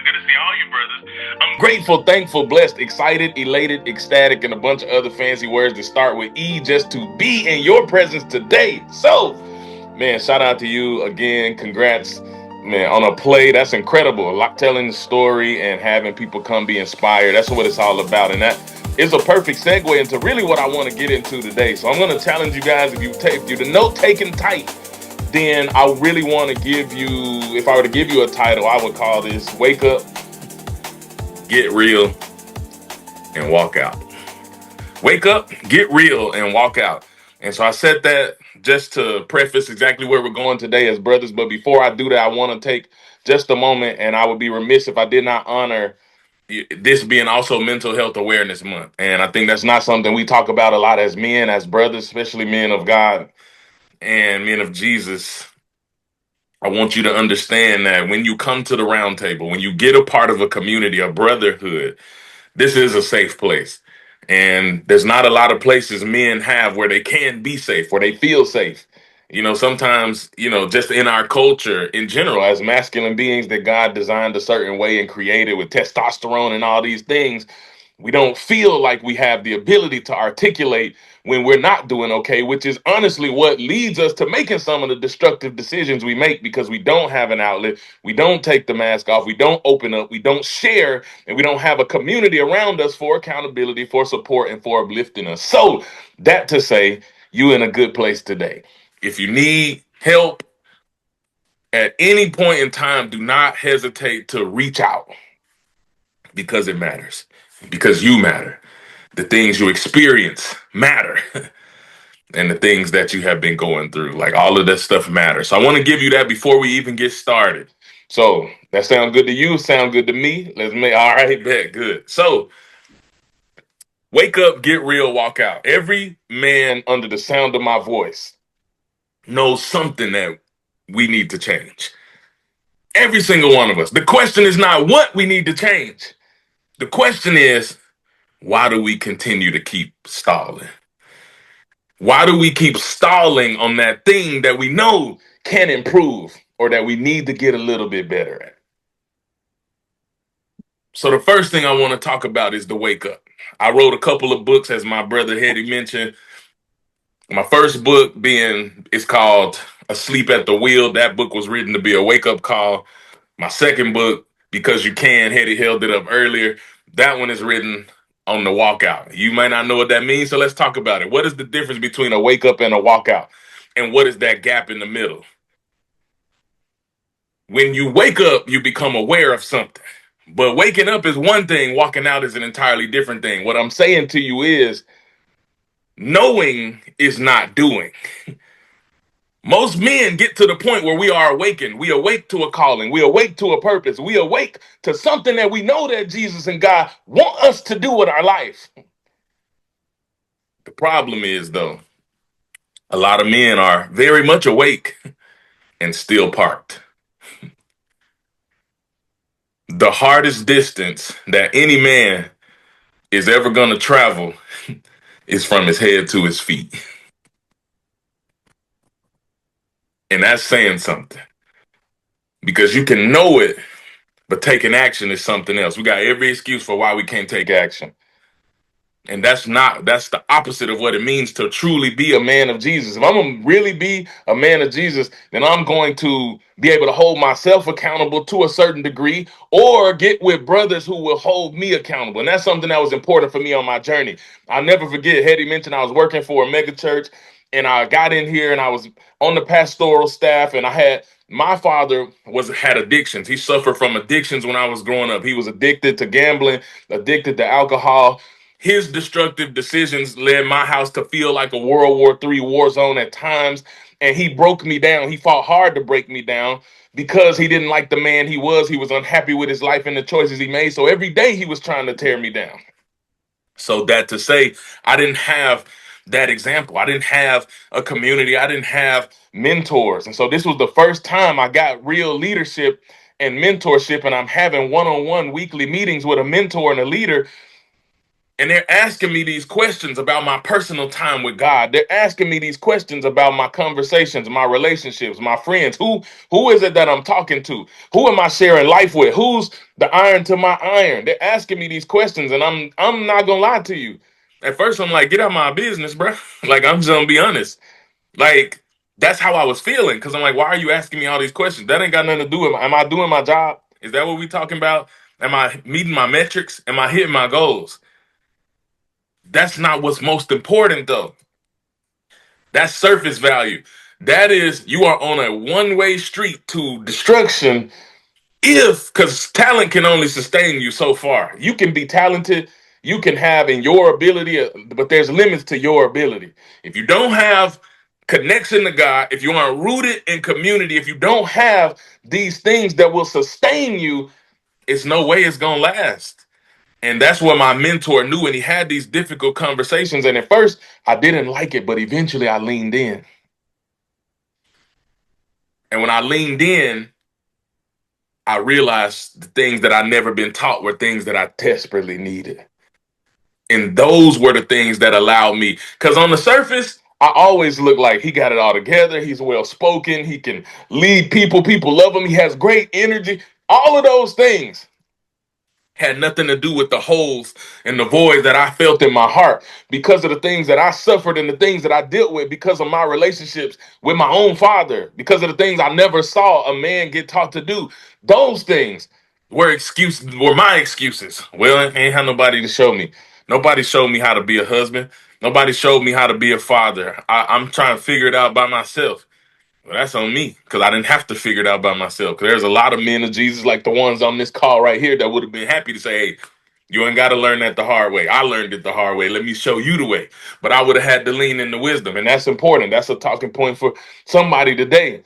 Good to see all you brothers. I'm grateful, thankful, blessed, excited, elated, ecstatic, and a bunch of other fancy words that start with E just to be in your presence today. So, man, shout out to you again. Congrats, man, on a play. That's incredible. A lot telling the story and having people come be inspired. That's what it's all about. And that is a perfect segue into really what I want to get into today. So I'm going to challenge you guys, if you the note taking tight, then I really want to give you, if I were to give you a title, I would call this Wake Up, Get Real, and Walk Out. Wake up, get real, and walk out. And so I said that just to preface exactly where we're going today as brothers. But before I do that, I want to take just a moment, and I would be remiss if I did not honor this being also Mental Health Awareness Month. And I think that's not something we talk about a lot as men, as brothers, especially men of God and men of Jesus. I want you to understand that when you come to the round table, when you get a part of a community, a brotherhood, this is a safe place. And there's not a lot of places men have where they can be safe, where they feel safe. Sometimes, just in our culture in general, as masculine beings that God designed a certain way and created with testosterone and all these things, we don't feel like we have the ability to articulate when we're not doing okay, which is honestly what leads us to making some of the destructive decisions we make because we don't have an outlet. We don't take the mask off. We don't open up. We don't share. And we don't have a community around us for accountability, for support, and for uplifting us. So, that to say, you in a good place today. If you need help at any point in time, do not hesitate to reach out because it matters, because you matter. The things you experience matter. And the things that you have been going through, like all of that stuff matters. So I want to give you that before we even get started. So that sound good to you? Sound good to me? Let's make, all right, bet, good. So wake up, get real, walk out. Every man under the sound of my voice knows something that we need to change. Every single one of us. The question is not what we need to change. The question is, why do we continue to keep stalling? Why do we keep stalling on that thing that we know can improve or that we need to get a little bit better at? So the first thing I want to talk about is the wake up. I wrote a couple of books, as my brother Hetty mentioned. My first book is called Asleep at the Wheel. That book was written to be a wake up call. My second book, Because You Can, Hetty held it up earlier. That one is written on the walkout. You might not know what that means, so let's talk about it. What is the difference between a wake up and a walkout? And what is that gap in the middle? When you wake up, you become aware of something. But waking up is one thing, walking out is an entirely different thing. What I'm saying to you is knowing is not doing. Most men get to the point where we are awakened. We awake to a calling. We awake to a purpose. We awake to something that we know that Jesus and God want us to do with our life. The problem is, though, a lot of men are very much awake and still parked. The hardest distance that any man is ever going to travel is from his head to his feet. And that's saying something. Because you can know it, but taking action is something else. We got every excuse for why we can't take action. And that's the opposite of what it means to truly be a man of Jesus. If I'm going to really be a man of Jesus, then I'm going to be able to hold myself accountable to a certain degree or get with brothers who will hold me accountable. And that's something that was important for me on my journey. I'll never forget, Hetty mentioned I was working for a mega church and I got in here and I was on the pastoral staff and my father had addictions. He suffered from addictions when I was growing up. He was addicted to gambling, addicted to alcohol. His destructive decisions led my house to feel like a World War III war zone at times. And he broke me down. He fought hard to break me down because he didn't like the man he was. He was unhappy with his life and the choices he made. So every day he was trying to tear me down. So that to say, I didn't have that example. I didn't have a community. I didn't have mentors. And so this was the first time I got real leadership and mentorship. And I'm having one-on-one weekly meetings with a mentor and a leader And they're asking me these questions about my personal time with God. They're asking me these questions about my conversations, my relationships, my friends. Who is it that I'm talking to? Who am I sharing life with? Who's the iron to my iron? They're asking me these questions, and I'm not gonna lie to you. At first, I'm like, get out of my business, bro. Like, I'm just gonna be honest. Like, that's how I was feeling because I'm like, why are you asking me all these questions? That ain't got nothing to do with. Am I doing my job? Is that what we talking about? Am I meeting my metrics? Am I hitting my goals? That's not what's most important though. That's surface value. That is, you are on a one-way street to destruction if, because talent can only sustain you so far. You can be talented, you can have in your ability, but there's limits to your ability. If you don't have connection to God, if you aren't rooted in community, if you don't have these things that will sustain you, it's no way it's gonna last. And that's what my mentor knew. And he had these difficult conversations. And at first, I didn't like it, but eventually I leaned in. And when I leaned in, I realized the things that I never been taught were things that I desperately needed. And those were the things that allowed me. Because on the surface, I always look like he got it all together. He's well spoken. He can lead people. People love him. He has great energy. All of those things had nothing to do with the holes and the void that I felt in my heart because of the things that I suffered and the things that I dealt with because of my relationships with my own father, because of the things I never saw a man get taught to do. Those things were my excuses. Well, I ain't had nobody to show me. Nobody showed me how to be a husband. Nobody showed me how to be a father. I'm trying to figure it out by myself. Well, that's on me because I didn't have to figure it out by myself. Because there's a lot of men of Jesus, like the ones on this call right here, that would have been happy to say, hey, you ain't got to learn that the hard way. I learned it the hard way. Let me show you the way. But I would have had to lean into wisdom. And that's important. That's a talking point for somebody today.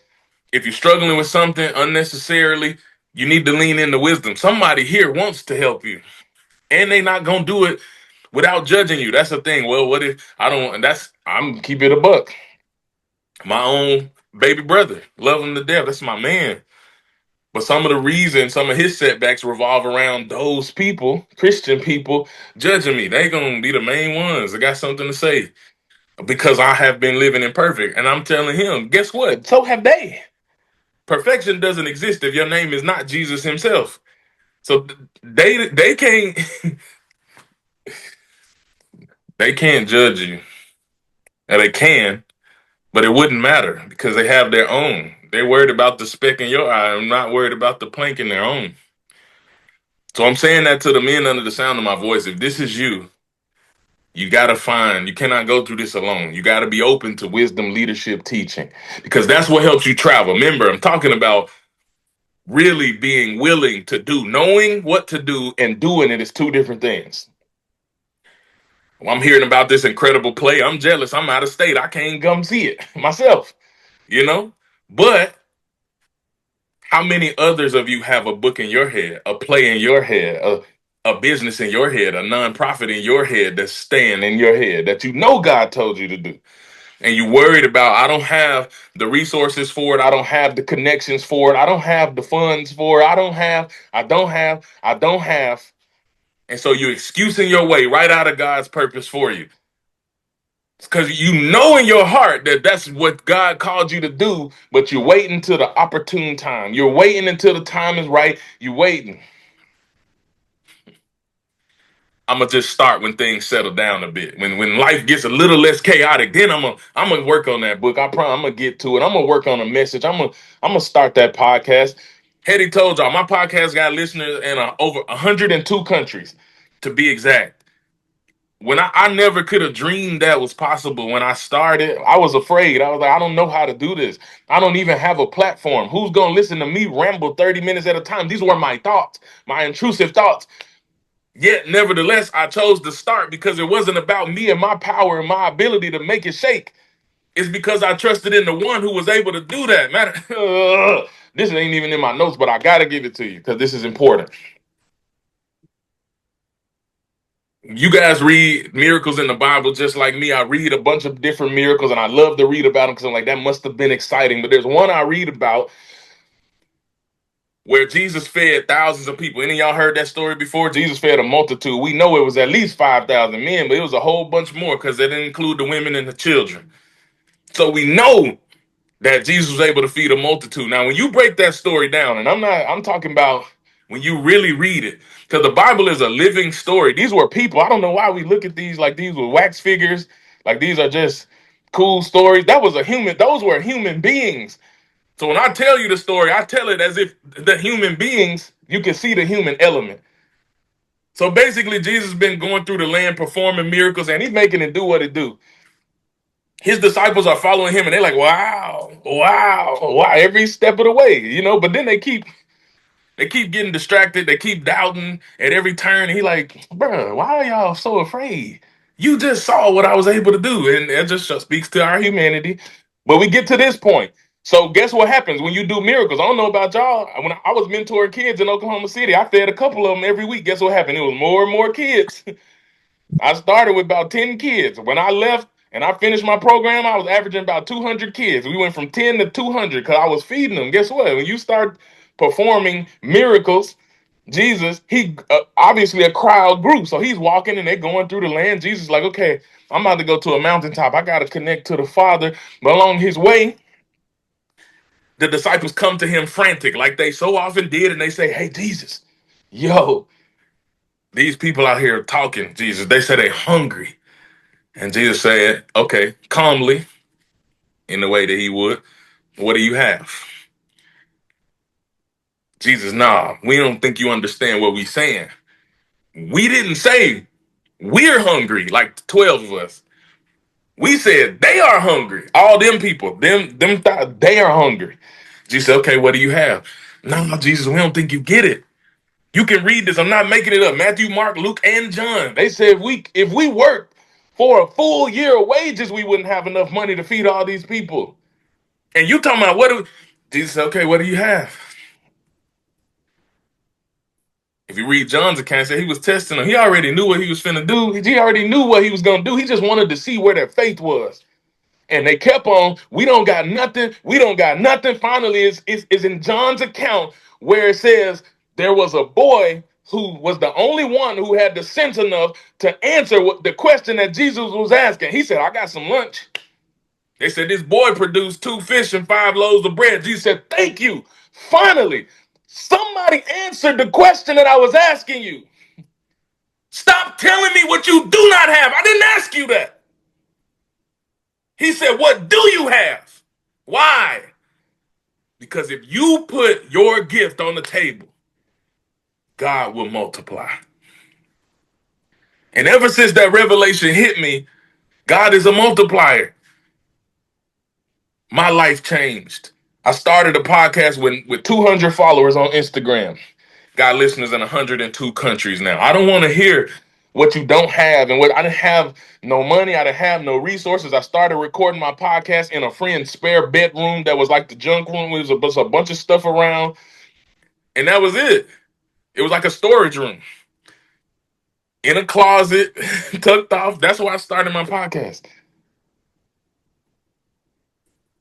If you're struggling with something unnecessarily, you need to lean into wisdom. Somebody here wants to help you. And they not going to do it without judging you. That's the thing. Well, what if I don't? And I'm keep it a buck. My own baby brother, love him to death. That's my man. But some of the reasons, some of his setbacks revolve around those people, Christian people, judging me. They gonna be the main ones that got something to say because I have been living imperfect. And I'm telling him, guess what? So have they. Perfection doesn't exist if your name is not Jesus himself. So they can't they can't judge you. And they can, but it wouldn't matter because they have their own. They're worried about the speck in your eye. I'm not worried about the plank in their own. So I'm saying that to the men under the sound of my voice. If this is you, you cannot go through this alone. You got to be open to wisdom, leadership, teaching, because that's what helps you travel. Remember, I'm talking about really being willing to do, knowing what to do and doing it is two different things. Well, I'm hearing about this incredible play. I'm jealous. I'm out of state. I can't come see it myself, you know? But how many others of you have a book in your head, a play in your head, a business in your head, a nonprofit in your head that's staying in your head that you know God told you to do? And you worried about, I don't have the resources for it. I don't have the connections for it. I don't have the funds for it. I don't have. And so you're excusing your way right out of God's purpose for you. Because you know in your heart that that's what God called you to do, but you're waiting until the opportune time. You're waiting until the time is right. You're waiting. I'm gonna just start when things settle down a bit. When life gets a little less chaotic, then I'm gonna work on that book. I promise I'm gonna get to it. I'm gonna work on a message. I'm gonna start that podcast. Hetty told y'all my podcast got listeners in over 102 countries, to be exact. When I never could have dreamed that was possible when I started. I was afraid. I was like, I don't know how to do this. I don't even have a platform. Who's gonna listen to me ramble 30 minutes at a time? These were my thoughts, my intrusive thoughts. Yet, nevertheless, I chose to start because it wasn't about me and my power and my ability to make it shake. It's because I trusted in the one who was able to do that. Man, this ain't even in my notes, but I gotta give it to you because this is important. You guys read miracles in the Bible just like me. I read a bunch of different miracles and I love to read about them because I'm like, that must have been exciting. But there's one I read about where Jesus fed thousands of people. Any of y'all heard that story before? Jesus fed a multitude. We know it was at least 5,000 men, but it was a whole bunch more because they didn't include the women and the children. So we know that Jesus was able to feed a multitude. Now, when you break that story down, and I'm talking about when you really read it, because the Bible is a living story. These were people. I don't know why we look at these like these were wax figures, like these are just cool stories. That was a human, those were human beings. So when I tell you the story, I tell it as if the human beings, you can see the human element. So basically, Jesus has been going through the land performing miracles, and he's making it do what it do. His disciples are following him, and they're like, "Wow, wow, wow!" Every step of the way, But then they keep getting distracted. They keep doubting at every turn. He like, "Bruh, why are y'all so afraid? You just saw what I was able to do," and it just speaks to our humanity. But we get to this point. So guess what happens when you do miracles? I don't know about y'all. When I was mentoring kids in Oklahoma City, I fed a couple of them every week. Guess what happened? It was more and more kids. I started with about 10 kids. When I left and I finished my program, I was averaging about 200 kids. We went from 10 to 200 because I was feeding them. Guess what? When you start performing miracles, Jesus, he obviously a crowd grew. So he's walking and they're going through the land. Jesus is like, okay, I'm about to go to a mountaintop. I got to connect to the Father. But along his way, the disciples come to him frantic like they so often did. And they say, hey, Jesus, yo, these people out here talking, Jesus, they say they're hungry. And Jesus said, okay, calmly, in the way that he would, what do you have? Jesus, nah, we don't think you understand what we saying. We didn't say we're hungry, like 12 of us. We said they are hungry. All them people, they are hungry. Jesus said, okay, what do you have? No, Jesus, we don't think you get it. You can read this. I'm not making it up. Matthew, Mark, Luke, and John. They said if we worked for a full year of wages, we wouldn't have enough money to feed all these people. And you talking about Jesus said, okay, what do you have? If you read John's account, he was testing them. He already knew what he was finna do. He already knew what he was gonna do. He just wanted to see where their faith was. And they kept on, we don't got nothing, we don't got nothing. Finally, is in John's account where it says there was a boy who was the only one who had the sense enough to answer the question that Jesus was asking. He said, I got some lunch. They said, this boy produced 2 fish and 5 loaves of bread. Jesus said, thank you. Finally, somebody answered the question that I was asking you. Stop telling me what you do not have. I didn't ask you that. He said, what do you have? Why? Because if you put your gift on the table, God will multiply. And ever since that revelation hit me, God is a multiplier. My life changed. I started a podcast with 200 followers on Instagram. Got listeners in 102 countries now. I don't want to hear what you don't have. And what I didn't have no money, I didn't have no resources. I started recording my podcast in a friend's spare bedroom that was like the junk room. There was a bunch of stuff around. And that was it. It was like a storage room in a closet, tucked off. That's why I started my podcast.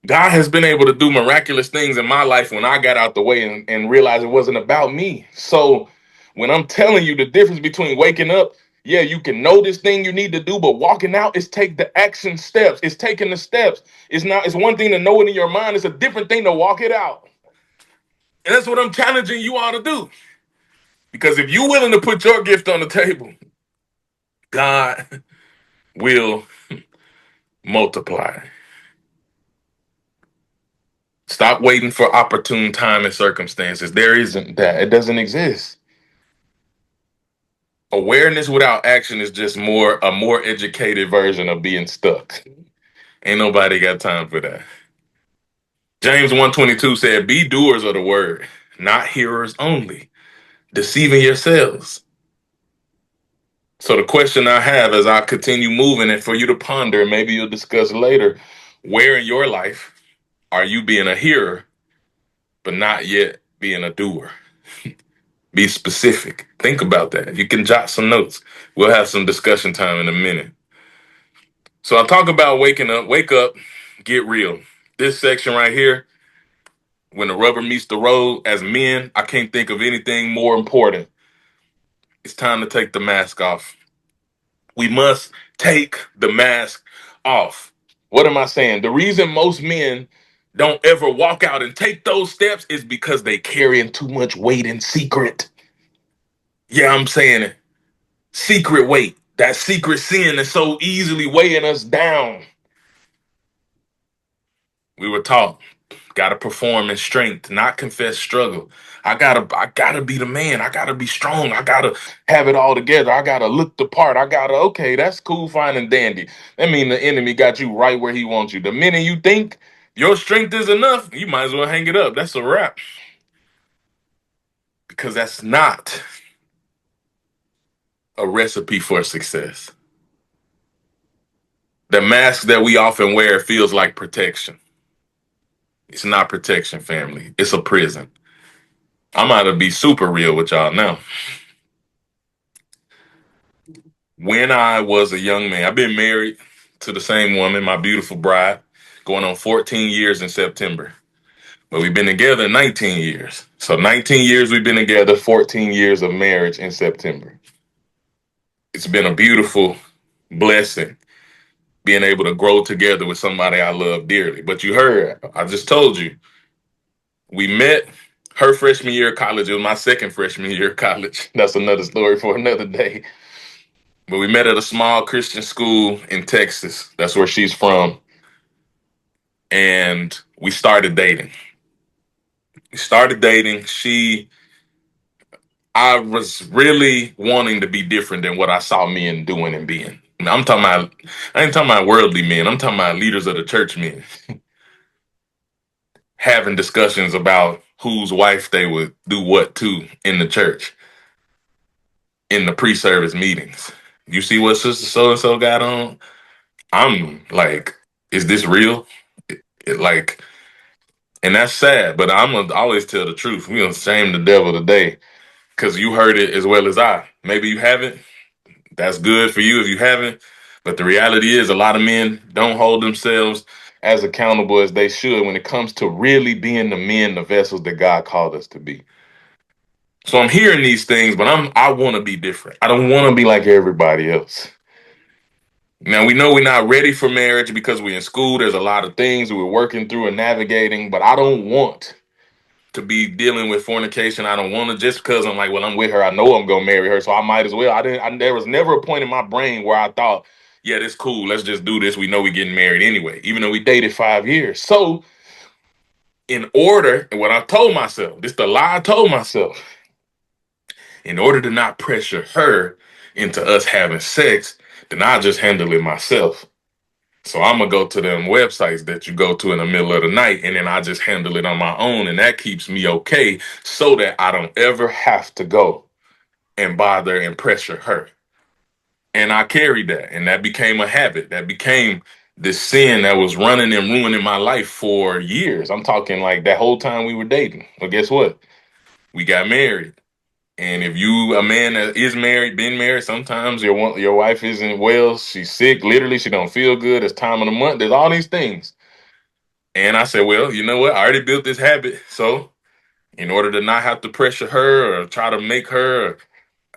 God has been able to do miraculous things in my life when I got out the way and realized it wasn't about me. So when I'm telling you the difference between waking up, yeah, you can know this thing you need to do, but walking out is take the action steps. It's taking the steps. It's one thing to know it in your mind. It's a different thing to walk it out. And that's what I'm challenging you all to do. Because if you're willing to put your gift on the table, God will multiply. Stop waiting for opportune time and circumstances. There isn't that. It doesn't exist. Awareness without action is just a more educated version of being stuck. Ain't nobody got time for that. James 1:22 said, be doers of the word, not hearers only, deceiving yourselves. So the question I have as I continue moving and for you to ponder, maybe you'll discuss later, where in your life are you being a hearer, but not yet being a doer? Be specific. Think about that. You can jot some notes. We'll have some discussion time in a minute. So I talk about waking up, wake up, get real. This section right here, when the rubber meets the road, as men, I can't think of anything more important. It's time to take the mask off. We must take the mask off. What am I saying? The reason most men don't ever walk out and take those steps is because they carrying too much weight in secret. Yeah, I'm saying it. Secret weight. That secret sin is so easily weighing us down. We were taught, gotta perform in strength, not confess struggle. I gotta be the man. I gotta be strong. I gotta have it all together. I gotta look the part. Okay, that's cool, fine, and dandy. That mean the enemy got you right where he wants you. The minute you think your strength is enough, you might as well hang it up. That's a wrap. Because that's not a recipe for success. The mask that we often wear feels like protection. It's not protection, family. It's a prison. I'm out to be super real with y'all now. When I was a young man, I've been married to the same woman, my beautiful bride, going on 14 years in September. But we've been together 19 years. So 19 years we've been together, 14 years of marriage in September. It's been a beautiful blessing being able to grow together with somebody I love dearly. But you heard, I just told you, we met her freshman year of college. It was my second freshman year of college. That's another story for another day. But we met at a small Christian school in Texas. That's where she's from. And we started dating. We started dating. I was really wanting to be different than what I saw men doing and being. I ain't talking about worldly men. I'm talking about leaders of the church men having discussions about whose wife they would do what to in the church in the pre-service meetings. You see what sister so and so got on? I'm like, is this real? Like, and that's sad, but I'm gonna always tell the truth. We gonna shame the devil today because you heard it as well as I. Maybe you haven't. That's good for you if you haven't. But the reality is, a lot of men don't hold themselves as accountable as they should when it comes to really being the men, the vessels that God called us to be. So I'm hearing these things, but I want to be different. I don't want to be like everybody else. Now we know we're not ready for marriage because we're in school. There's a lot of things we're working through and navigating, but I don't want to be dealing with fornication. I don't want to just because I'm like, well, I'm with her. I know I'm gonna marry her, so I might as well. There was never a point in my brain where I thought, yeah, this cool. Let's just do this. We know we're getting married anyway, even though we dated 5 years. So, in order, and what I told myself, this the lie I told myself, in order to not pressure her into us having sex, then I'll just handle it myself. So I'm gonna go to them websites that you go to in the middle of the night, and then I just handle it on my own, and that keeps me okay, so that I don't ever have to go and bother and pressure her. And I carried that, and that became a habit. That became this sin that was running and ruining my life for years. I'm talking like that whole time we were dating. But guess what? We got married. And if you a man that is married, been married, sometimes your wife isn't well, she's sick, literally, she don't feel good, it's time of the month, there's all these things. And I said, well, you know what? I already built this habit. So in order to not have to pressure her or try to make her,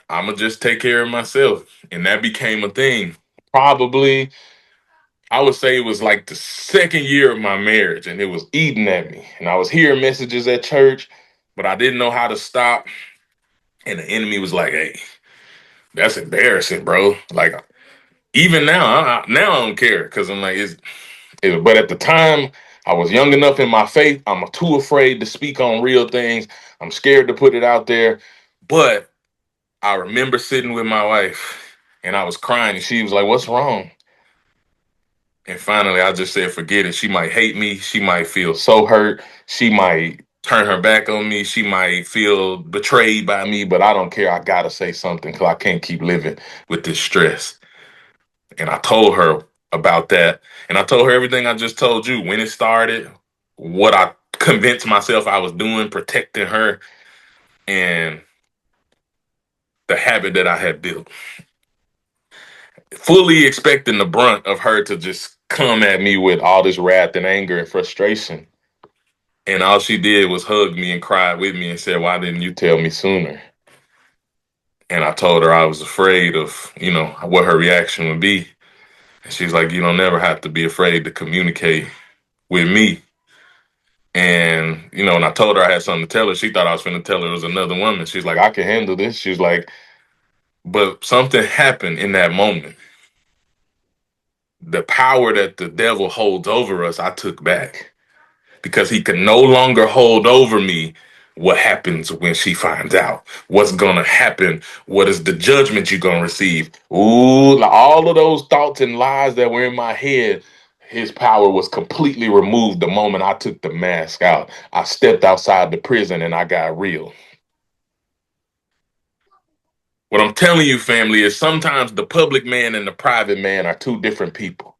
I'm going to just take care of myself. And that became a thing. Probably, I would say it was like the second year of my marriage, and it was eating at me. And I was hearing messages at church, but I didn't know how to stop. And the enemy was like, hey, that's embarrassing, bro. Like, even now, now I don't care because I'm like, but at the time, I was young enough in my faith. I'm too afraid to speak on real things. I'm scared to put it out there. But I remember sitting with my wife and I was crying and she was like, what's wrong? And finally, I just said, forget it. She might hate me. She might feel so hurt. She might turn her back on me. She might feel betrayed by me, but I don't care. I got to say something because I can't keep living with this stress. And I told her about that. And I told her everything I just told you, when it started, what I convinced myself I was doing, protecting her, and the habit that I had built. Fully expecting the brunt of her to just come at me with all this wrath and anger and frustration. And all she did was hug me and cry with me and said, "Why didn't you tell me sooner?" And I told her I was afraid of, what her reaction would be. And she's like, "You don't never have to be afraid to communicate with me." And, when I told her I had something to tell her, she thought I was going to tell her it was another woman. She's like, "I can handle this." She's like, but something happened in that moment. The power that the devil holds over us, I took back because he could no longer hold over me. What happens when she finds out? What's going to happen? What is the judgment you're going to receive? Ooh, like all of those thoughts and lies that were in my head, his power was completely removed the moment I took the mask out. I stepped outside the prison and I got real. What I'm telling you, family, is sometimes the public man and the private man are two different people.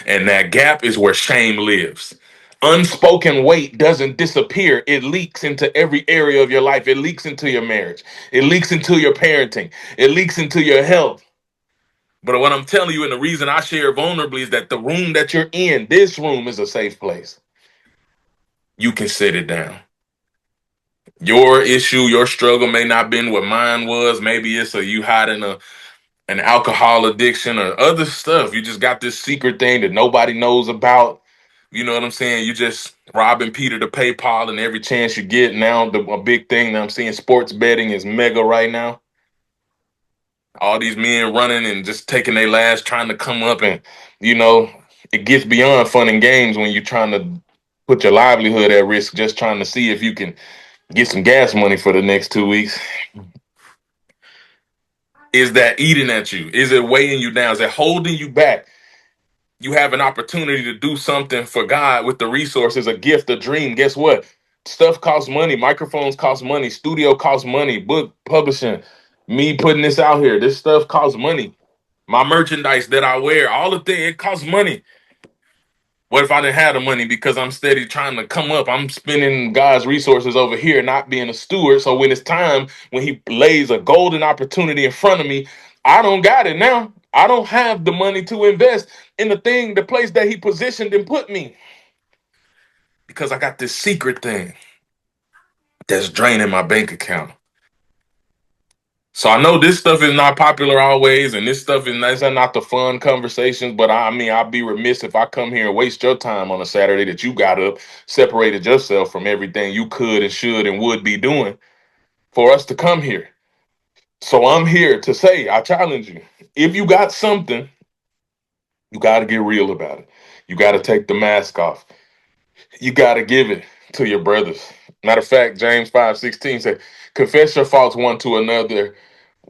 And that gap is where shame lives. Unspoken weight doesn't disappear. It leaks into every area of your life. It leaks into your marriage. It leaks into your parenting. It leaks into your health. But what I'm telling you, and the reason I share vulnerably, is that the room that you're in, this room is a safe place. You can sit it down. Your issue, your struggle may not been what mine was. Maybe it's you hiding an alcohol addiction or other stuff. You just got this secret thing that nobody knows about. You know what I'm saying? You just robbing Peter to pay Paul, and every chance you get now, a big thing that I'm seeing, sports betting is mega right now. All these men running and just taking their last, trying to come up, and you know, it gets beyond fun and games when you're trying to put your livelihood at risk, just trying to see if you can get some gas money for the next 2 weeks. Is that eating at you? Is it weighing you down? Is it holding you back? You have an opportunity to do something for God with the resources, a gift, a dream. Guess what? Stuff costs money. Microphones cost money. Studio costs money. Book publishing. Me putting this out here. This stuff costs money. My merchandise that I wear, all the things, it costs money. What if I didn't have the money because I'm steady trying to come up? I'm spending God's resources over here, not being a steward. So when it's time, when He lays a golden opportunity in front of me, I don't got it now. I don't have the money to invest in the place that He positioned and put me because I got this secret thing that's draining my bank account. So I know this stuff is not popular always, and this stuff is these are not the fun conversations. But I mean, I'd be remiss if I come here and waste your time on a Saturday that you got up, separated yourself from everything you could and should and would be doing for us to come here. So I'm here to say, I challenge you. If you got something, you got to get real about it. You got to take the mask off. You got to give it to your brothers. Matter of fact, James 5:16 said, confess your faults one to another.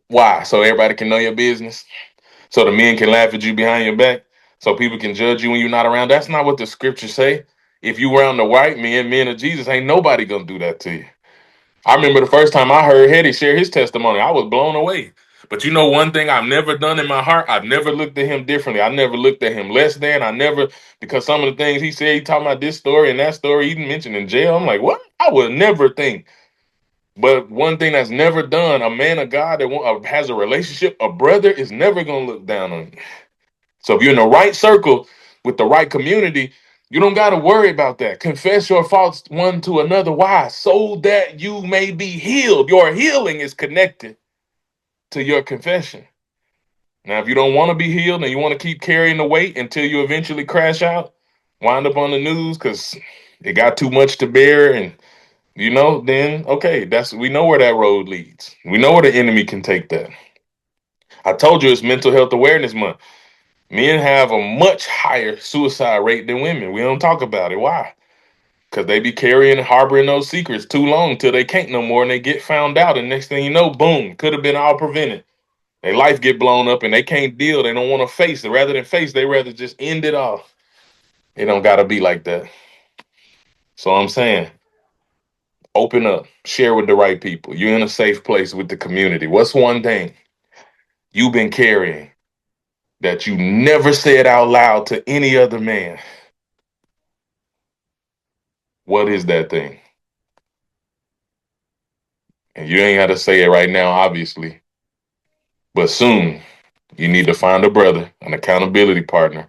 Why? So everybody can know your business. So the men can laugh at you behind your back. So people can judge you when you're not around. That's not what the scriptures say. If you around the white men of Jesus, ain't nobody gonna do that to you. I remember the first time I heard Hetty share his testimony, I was blown away. But you know one thing I've never done in my heart, I've never looked at him differently. I never looked at him less than. I never, because some of the things he said, he talking about this story and that story, he mentioned in jail. I'm like, what? I would never think. But one thing that's never done, a man of God that has a relationship, a brother is never going to look down on you. So if you're in the right circle with the right community, you don't got to worry about that. Confess your faults one to another. Why? So that you may be healed. Your healing is connected to your confession. Now, if you don't want to be healed and you want to keep carrying the weight until you eventually crash out, wind up on the news because it got too much to bear and then okay, we know where that road leads. We know where the enemy can take that. I told you it's Mental Health Awareness Month. Men have a much higher suicide rate than women. We don't talk about it. Why? Because they be carrying and harboring those secrets too long till they can't no more and they get found out. And next thing you know, boom, could have been all prevented. Their life get blown up and they can't deal. They don't want to face it. Rather than face, they rather just end it off. It don't gotta be like that. So I'm saying, open up, share with the right people. You're in a safe place with the community. What's one thing you've been carrying that you never said out loud to any other man? What is that thing? And you ain't got to say it right now, obviously, but soon you need to find a brother, an accountability partner.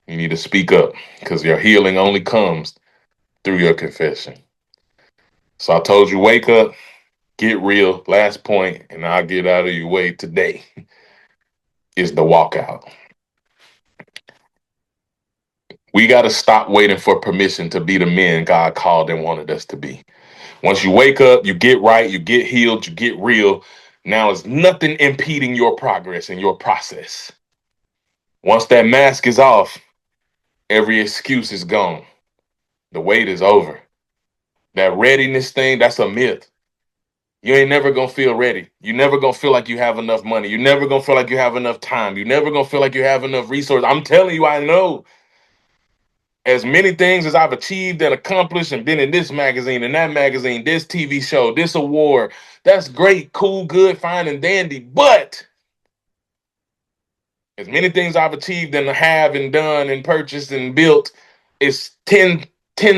You need to speak up because your healing only comes through your confession. So I told you, wake up, get real. Last point, and I'll get out of your way today, is the walkout. We got to stop waiting for permission to be the men God called and wanted us to be. Once you wake up, you get right, you get healed, you get real. Now it's nothing impeding your progress and your process. Once that mask is off, every excuse is gone. The wait is over. That readiness thing, that's a myth. You ain't never gonna feel ready. You never gonna feel like you have enough money. You never gonna feel like you have enough time. You never gonna feel like you have enough resources. I'm telling you, I know. As many things as I've achieved and accomplished and been in this magazine and that magazine, this TV show, this award, that's great, cool, good, fine, and dandy. But as many things I've achieved and have and done and purchased and built, it's 10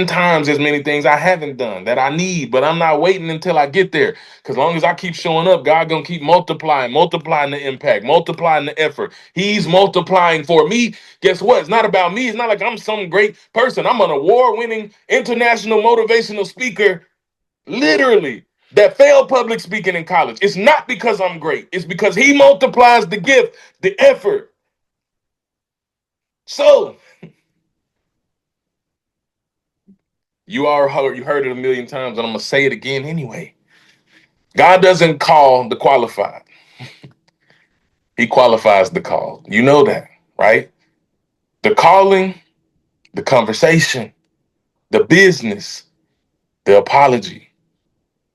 times as many things I haven't done that I need, but I'm not waiting until I get there. Because as long as I keep showing up, God gonna keep multiplying the impact, multiplying the effort. He's multiplying for me. Guess what? It's not about me. It's not like I'm some great person. I'm an award-winning international motivational speaker, literally, that failed public speaking in college. It's not because I'm great. It's because he multiplies the gift, the effort. So you heard it a million times, and I'm gonna say it again anyway. God doesn't call the qualified. He qualifies the call. You know that, right? The calling, the conversation, the business, the apology.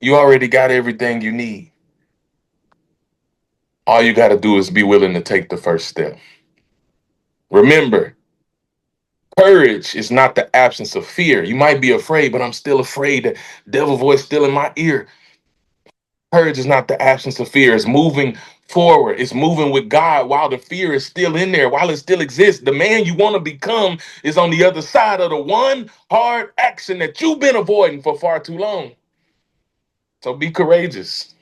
You already got everything you need. All you got to do is be willing to take the first step. Remember, courage is not the absence of fear. You might be afraid, but I'm still afraid. That devil voice still in my ear. Courage is not the absence of fear. It's moving forward. It's moving with God while the fear is still in there, while it still exists. The man you want to become is on the other side of the one hard action that you've been avoiding for far too long. So be courageous.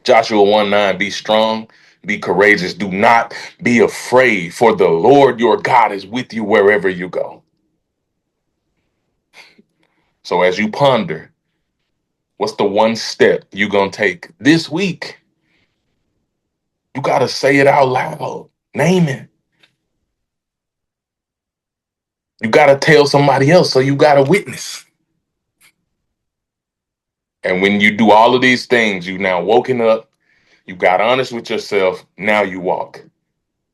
Joshua 1:9, be strong, be courageous. Do not be afraid, for the Lord your God is with you wherever you go. So as you ponder, what's the one step you're going to take this week? You got to say it out loud. Name it. You got to tell somebody else, so you got to witness. And when you do all of these things, you now woken up, you got honest with yourself, now you walk.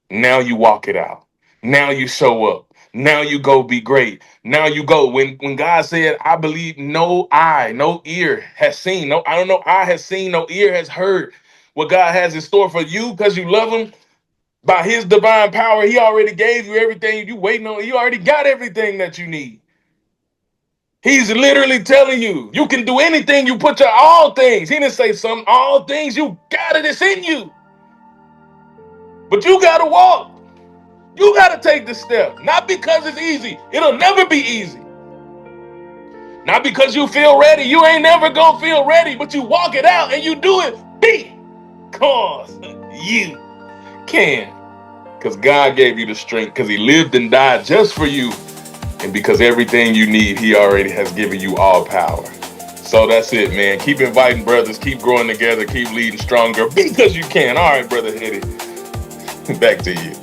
Now you walk it out. Now you show up. Now you go be great. Now you go. When God said, I believe no eye, no ear has seen, no, I don't know, eye has seen, no ear has heard what God has in store for you because you love him. By his divine power, he already gave you everything you waiting on. You already got everything that you need. He's literally telling you, you can do anything you put your all things. He didn't say some, all things. You got it. It's in you. But you got to walk. You got to take the step. Not because it's easy. It'll never be easy. Not because you feel ready. You ain't never going to feel ready. But you walk it out and you do it because you can. Because God gave you the strength. Because he lived and died just for you. And because everything you need, he already has given you all power. So that's it, man. Keep inviting brothers. Keep growing together. Keep leading stronger because you can. All right, Brother Hetty. Back to you.